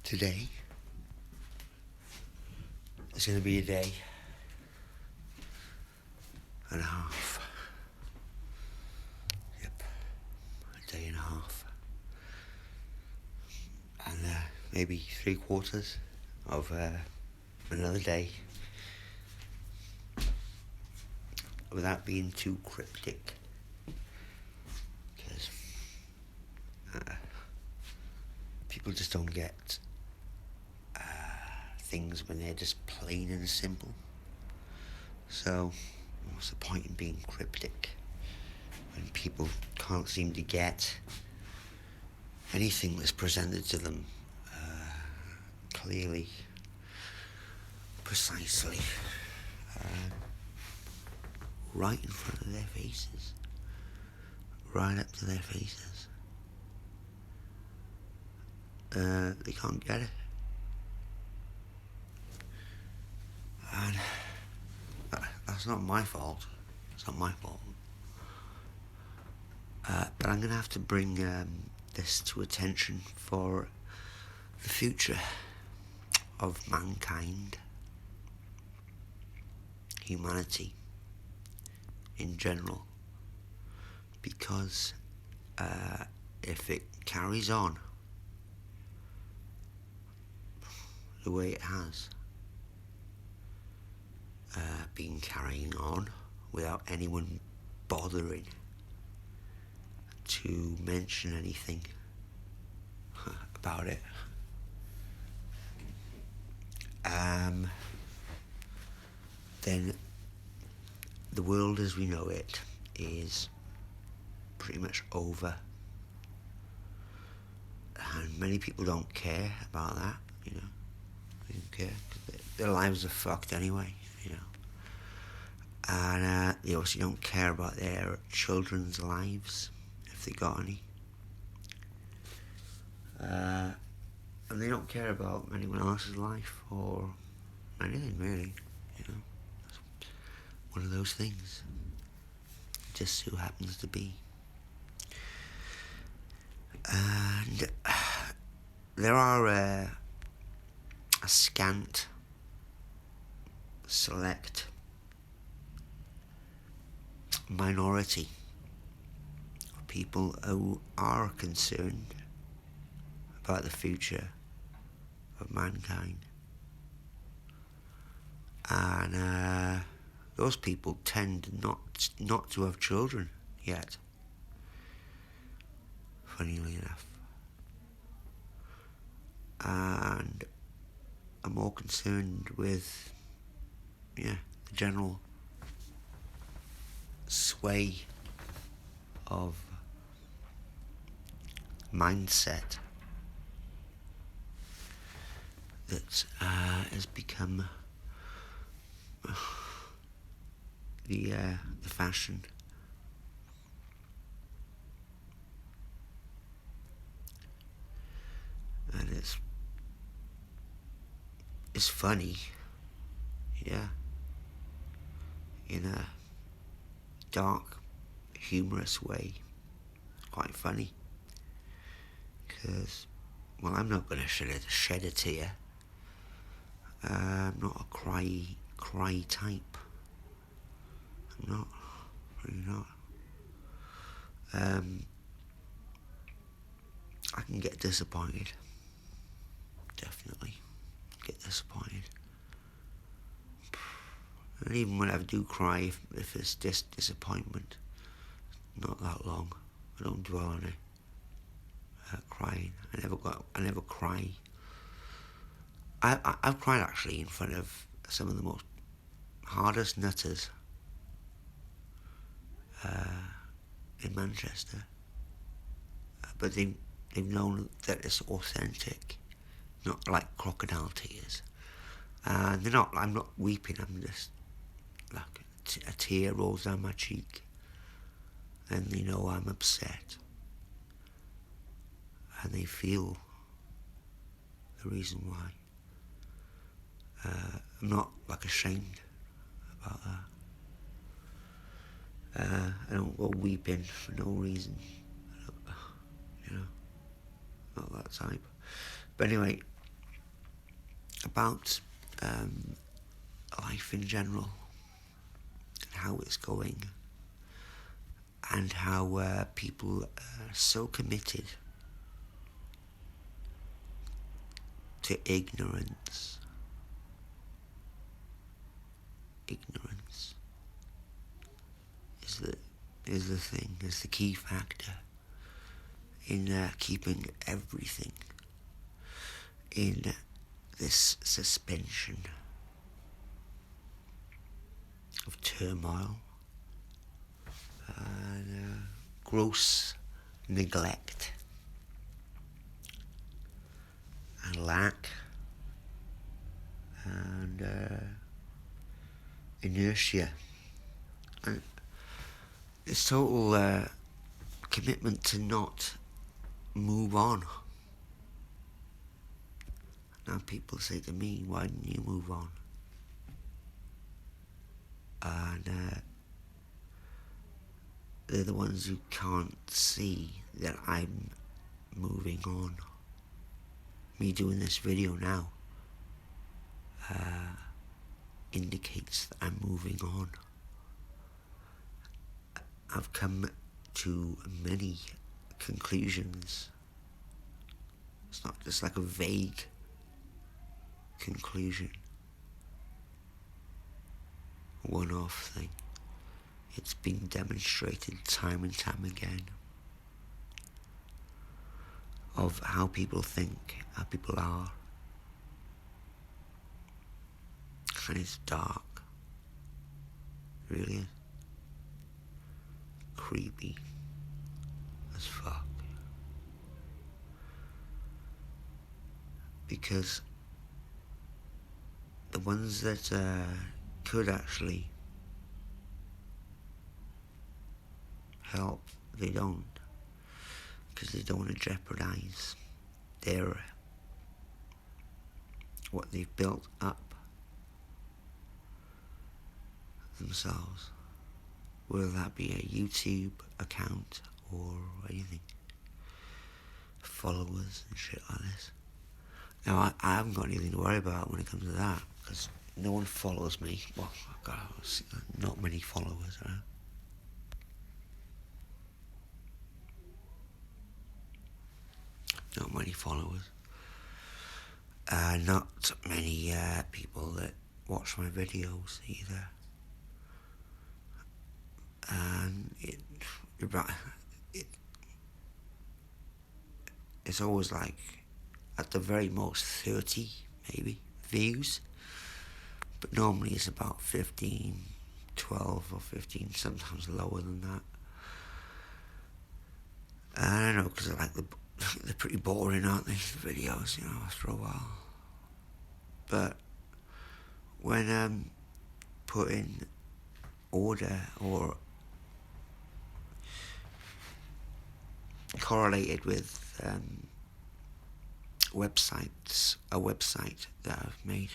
Today is going to be a day and a half. Yep, a day and a half. And maybe 3/4 of another day, without being too cryptic. Because people just don't get things when they're just plain and simple. So, what's the point in being cryptic when people can't seem to get anything that's presented to them clearly, precisely, right in front of their faces, right up to their faces? They can't get it. And that's not my fault. It's not my fault. But I'm going to have to bring this to attention for the future of mankind, humanity in general. Because if it carries on the way it has been carrying on without anyone bothering to mention anything about it, then the world as we know it is pretty much over. And many people don't care about that, They don't care. Their lives are fucked anyway, And they also don't care about their children's lives, if they got any. And they don't care about anyone else's life or anything, really, It's one of those things. Just who happens to be. And there are a scant, select minority of people who are concerned about the future of mankind. And those people tend not to have children yet, funnily enough. And are more concerned with, the general sway of mindset that has become the fashion. And it's funny, in a dark, humorous way. It's quite funny, because, I'm not going to shed a tear. I'm not a cry type. I'm not, really not. I can get disappointed. Definitely get disappointed. And even when I do cry, if it's just disappointment, not that long. I don't dwell on it. Crying. I never cry. I've cried actually in front of some of the most hardest nutters in Manchester. But they've known that it's authentic, not like crocodile tears. And I'm not weeping, I'm just like a tear rolls down my cheek. And they know I'm upset. And they feel the reason why. I'm not ashamed about that. I don't go weeping for no reason. Not that type. But anyway, about life in general, and how it's going, and how people are so committed to ignorance. Ignorance is the thing, is the key factor in keeping everything in this suspension of turmoil and gross neglect and lack and inertia and this total commitment to not move on. Now people say to me, why didn't you move on? And they're the ones who can't see that I'm moving on. Me doing this video now indicates that I'm moving on. I've come to many conclusions. It's not just like a vague conclusion, one-off thing. It's been demonstrated time and time again of how people think, how people are. And it's dark. It really is. Creepy as fuck. Because the ones that could actually help, they don't, because they don't want to jeopardize their what they've built up themselves, whether that be a YouTube account or anything, followers and shit like this. Now I haven't got anything to worry about when it comes to that, because no one follows me. Well, I've got not many followers, right? Not many followers. Not many people that watch my videos either. And it's always like at the very most 30 maybe views, but normally it's about 15, 12 or 15, sometimes lower than that. I don't know, because they're pretty boring, aren't they, the videos, you know, after a while. But when put in order or correlated with websites, a website that I've made,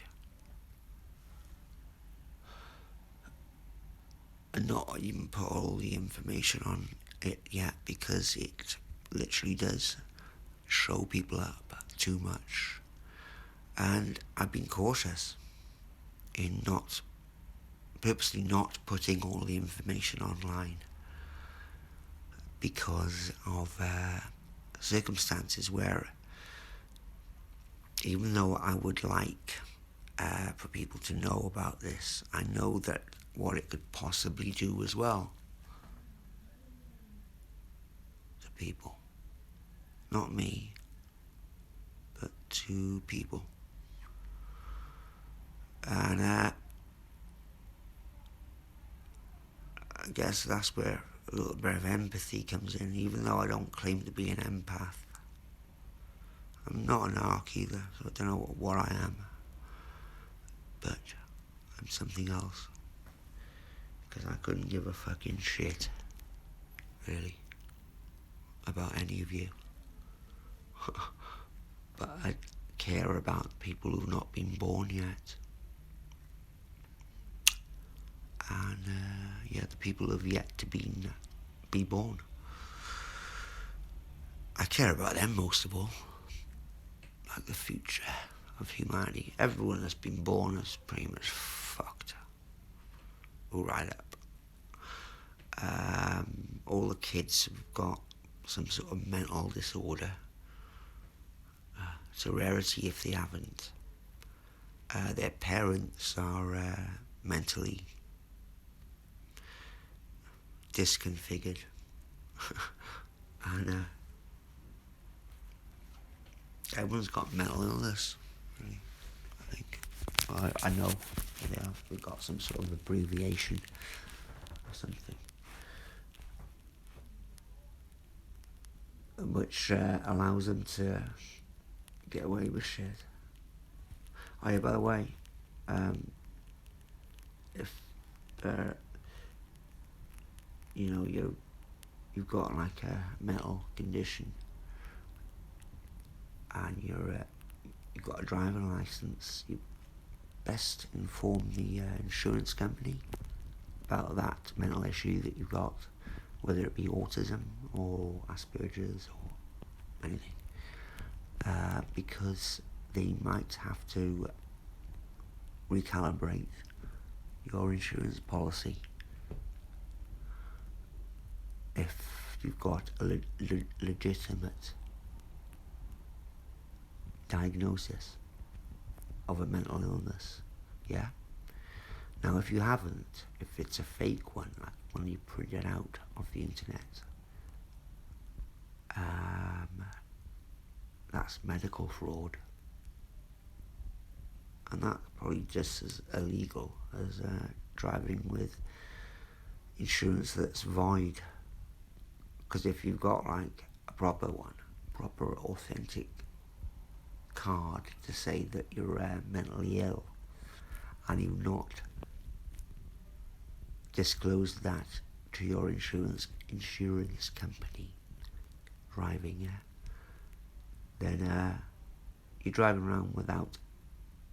and not even put all the information on it yet, because it literally does show people up too much. And I've been cautious in purposely not putting all the information online because of circumstances where, even though I would like for people to know about this, I know that what it could possibly do as well to people. Not me, but to people. And I guess that's where a little bit of empathy comes in, even though I don't claim to be an empath. I'm not an arc either, so I don't know what I am. But I'm something else. Because I couldn't give a fucking shit, really, about any of you. But I care about people who've not been born yet. And the people who've yet to be born. I care about them most of all. Like the future of humanity. Everyone that's been born is pretty much fucked. Right up. All the kids have got some sort of mental disorder. It's a rarity if they haven't. Their parents are mentally disconfigured. And everyone's got mental illness, really, I think. I know they have. We've got some sort of abbreviation or something, which allows them to get away with shit. Oh yeah, by the way, if you've got like a mental condition and you've got a driving license, you best inform the insurance company about that mental issue that you've got, whether it be autism or Asperger's or anything, because they might have to recalibrate your insurance policy if you've got a legitimate diagnosis of a mental illness. Yeah? Now, if you haven't, if it's a fake one, like one you printed out off the internet, that's medical fraud. And that's probably just as illegal as driving with insurance that's void. Because if you've got like a proper one, proper authentic card to say that you're mentally ill, and you've not disclosed that to your insurance company driving, then you're driving around without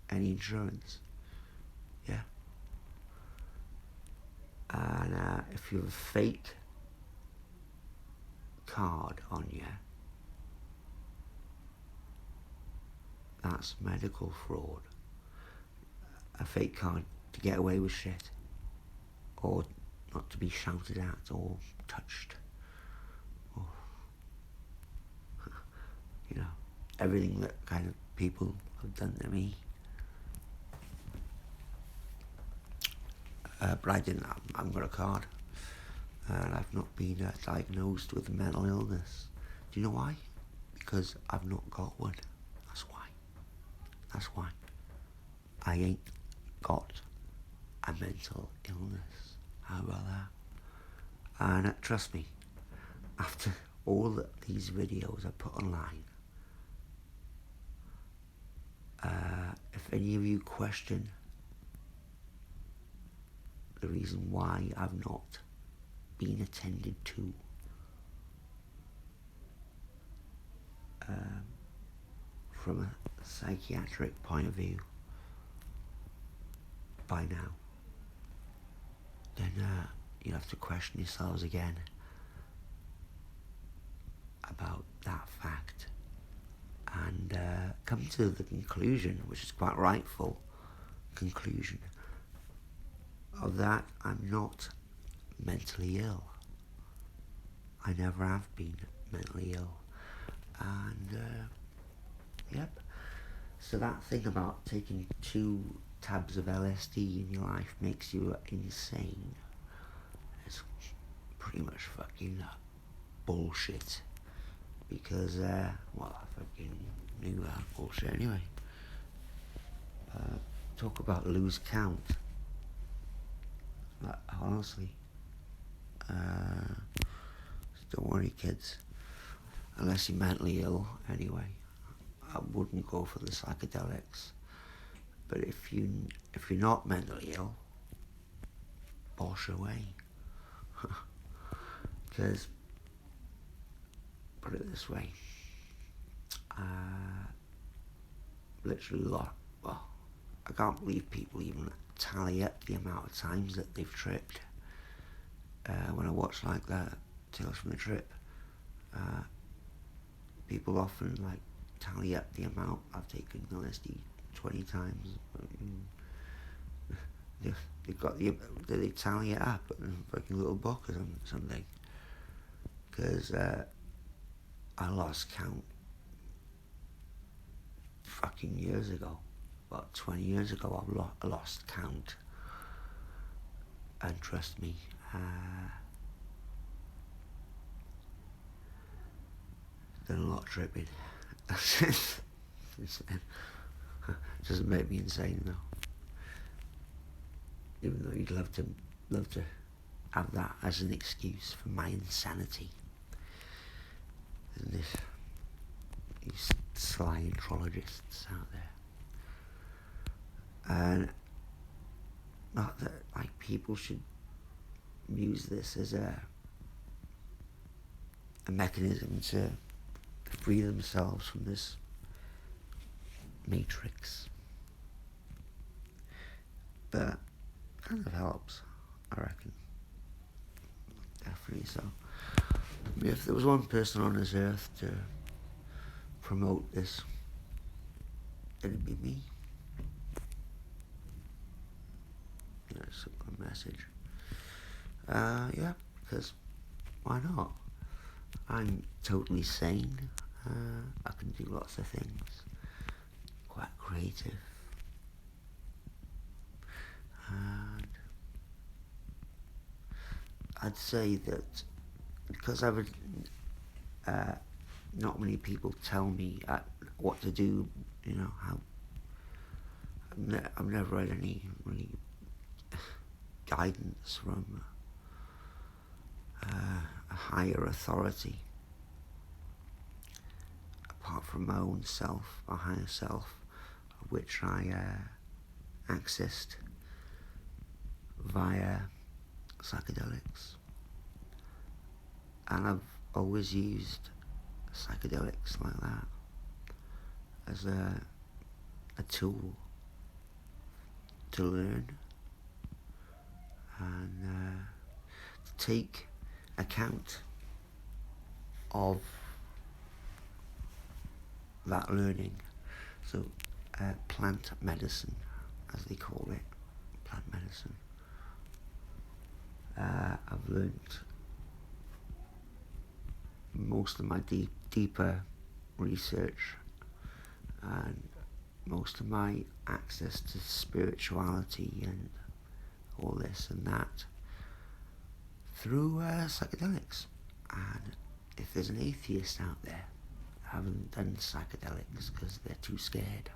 any insurance. Yeah. And if you have a fake card on you, that's medical fraud. A fake card to get away with shit, or not to be shouted at or touched, or everything that kind of people have done to me. But I didn't. I haven't got a card, and I've not been diagnosed with a mental illness. Do you know why? Because I've not got one. That's why. That's why. I ain't got a mental illness. How about that? And trust me, after all these videos I put online, if any of you question the reason why I've not been attended to, from a psychiatric point of view by now, then you have to question yourselves again about that fact, and come to the conclusion, which is quite rightful conclusion, of that I'm not mentally ill. I never have been mentally ill. And yep. So that thing about taking 2 tabs of LSD in your life makes you insane, it's pretty much fucking bullshit. Because, I fucking knew that bullshit anyway. Talk about lose count. Honestly. Don't worry, kids. Unless you're mentally ill, anyway. I wouldn't go for the psychedelics. But if you're not mentally ill, bosh away. Because, put it this way, literally I can't believe people even tally up the amount of times that they've tripped. When I watch like that Tales from the Trip, people often like tally up the amount I've taken LSD 20 times. They got they tally it up in a fucking little book or something. Because I lost count fucking years ago. About 20 years ago, I lost count. And trust me, done a lot of tripping. Doesn't make me insane though. Even though you'd love to have that as an excuse for my insanity. And these sly astrologists out there. And not that like people should use this as a mechanism to free themselves from this matrix. But kind of helps, I reckon. Definitely so. If there was one person on this earth to promote this, it'd be me. Yeah, it's a message. Yeah, because why not? I'm totally sane. I can do lots of things. Quite creative. And I'd say that because not many people tell me what to do, how I've never had any really guidance from a higher authority apart from my own self, my higher self, which I accessed via psychedelics. And I've always used psychedelics like that as a tool to learn and to take account of that learning. So plant medicine, as they call it, plant medicine. I've learned most of my deeper research and most of my access to spirituality and all this and that through psychedelics. And if there's an atheist out there that haven't done psychedelics because they're too scared,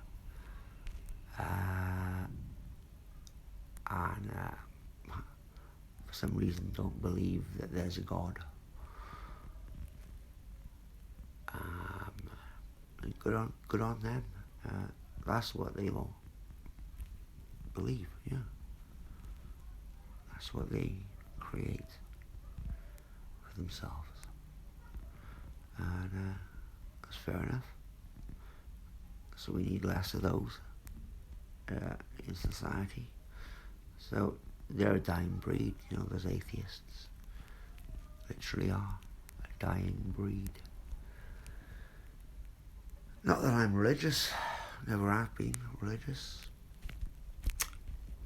and for some reason don't believe that there's a God, good on them. That's what they all believe, yeah. That's what they create for themselves. And that's fair enough. So we need less of those in society. So they're a dying breed, those atheists. Literally are a dying breed. Not that I'm religious, never have been religious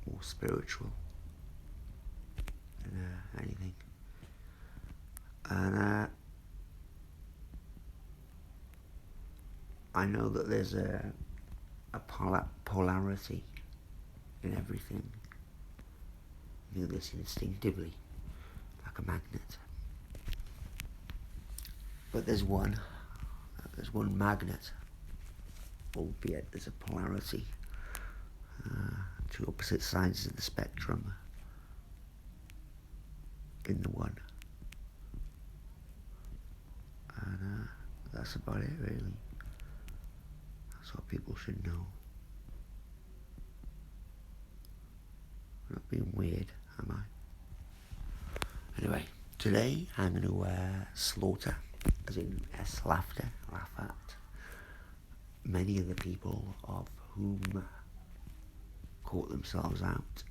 or spiritual in anything. And I know that there's a polarity in everything. I knew this instinctively, like a magnet. But there's one magnet, albeit there's a polarity, two opposite sides of the spectrum in the one. And that's about it, really. That's what people should know. I'm not being weird, am I? Anyway, today I'm going to slaughter, as in laugh at many of the people of whom caught themselves out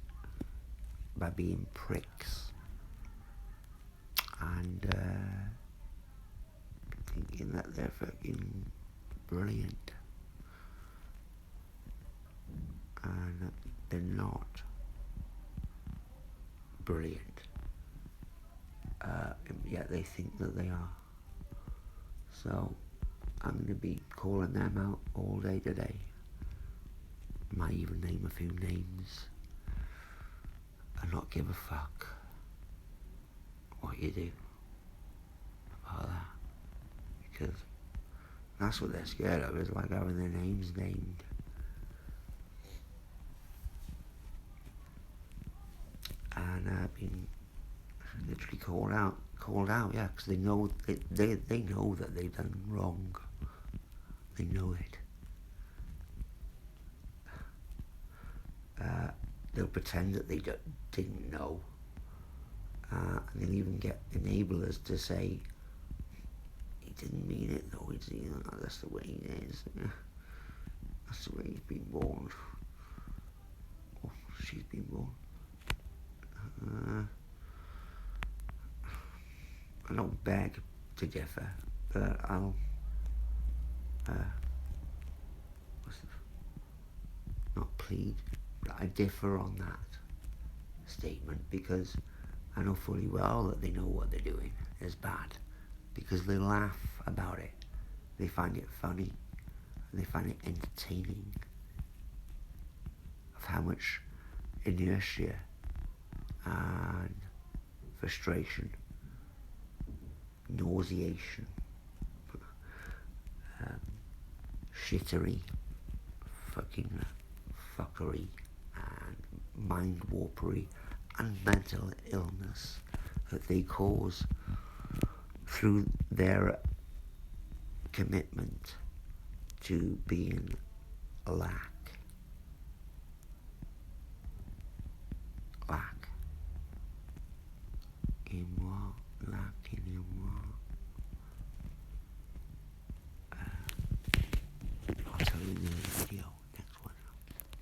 by being pricks and thinking that they're fucking brilliant. and they're not brilliant. Yet they think that they are. So I'm going to be calling them out all day today. Might even name a few names and not give a fuck what you do about that, because that's what they're scared of, is like having their names named. And I've been literally called out, yeah, because they know they know that they've done wrong. They know it. They'll pretend that they didn't know, and they'll even get enablers to say, he didn't mean it though, that's the way he is, that's the way he's been born, or she's been born. I don't beg to differ, but I'll not plead, but I differ on that statement, because I know fully well that they know what they're doing is bad, because they laugh about it, they find it funny, and they find it entertaining of how much inertia and frustration, nauseation, shittery, fucking fuckery, and mind warpery, and mental illness that they cause through their commitment to being lax